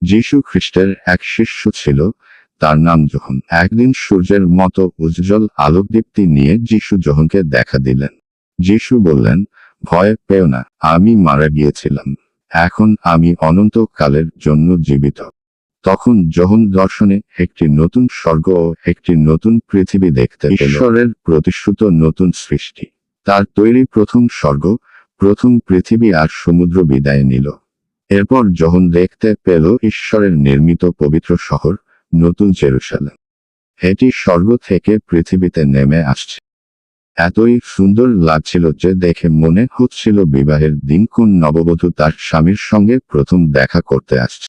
যীশু খ্রিস্টের এক শিষ্য ছিল, তার নাম যোহন। একদিন সূর্যের মতো উজ্জ্বল আলোকদীপ্তি নিয়ে যীশু যোহনকে দেখা দিলেন। যীশু বললেন, ভয় পেও না, আমি মারা গিয়েছিলাম, এখন আমি অনন্তকালের জন্য জীবিত। তখন যোহন দর্শনে একটি নতুন স্বর্গ ও একটি নতুন পৃথিবী দেখতে পেল। ঈশ্বরের প্রতিশ্রুত নতুন সৃষ্টি। তার তৈরি প্রথম স্বর্গ, প্রথম পৃথিবী আর সমুদ্র বিদায় নিল। এরপর যোহন দেখতে পেল ঈশ্বরের নির্মিত পবিত্র শহর, নতুন জেরুসালেম। এটি স্বর্গ থেকে পৃথিবীতে নেমে আসছে। এতই সুন্দর লাগছিল যে দেখে মনে হচ্ছিল বিবাহের দিন কোন নববধূ তার স্বামীর সঙ্গে প্রথম দেখা করতে আসছে।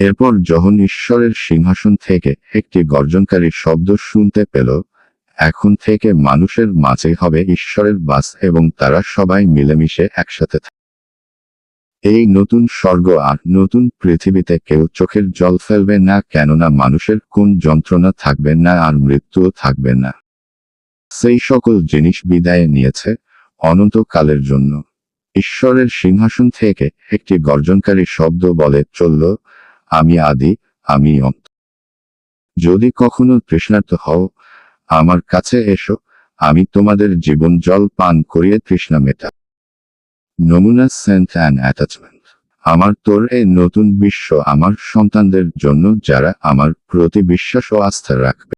এরপর যোহন ঈশ্বরের সিংহাসন থেকে একটি গর্জনকারী শব্দ শুনতে পেল, এখন থেকে মানুষের মাঝে হবে ঈশ্বরের বাস এবং তারা সবাই মিলেমিশে একসাথে থাকবে। এই নতুন স্বর্গ আর নতুন পৃথিবীতে কেউ চোখের জল ফেলবে না, কেননা মানুষের কোন যন্ত্রণা থাকবে না আর মৃত্যুও থাকবে না। সেই সকল জিনিস বিদায় নিয়েছে অনন্তকালের জন্য। ঈশ্বরের সিংহাসন থেকে একটি গর্জনকারী শব্দ বলে চলল, আমি আদি, আমি অন্ত। যদি কখনো তৃষ্ণার্ত হও, আমার কাছে এসো, আমি তোমাদের জীবন জল পান করিয়ে তৃষ্ণা মেটাব। নমুনা সেন্ট অ্যান্ড অ্যাটাচমেন্ট। আমার তোর এই নতুন বিশ্ব আমার সন্তানদের জন্য যারা আমার প্রতি বিশ্বাস ও আস্থা রাখবে।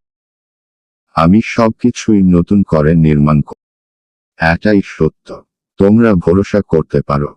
আমি সবকিছুই নতুন করে নির্মাণ করব। এটাই সত্য, তোমরা ভরসা করতে পারো।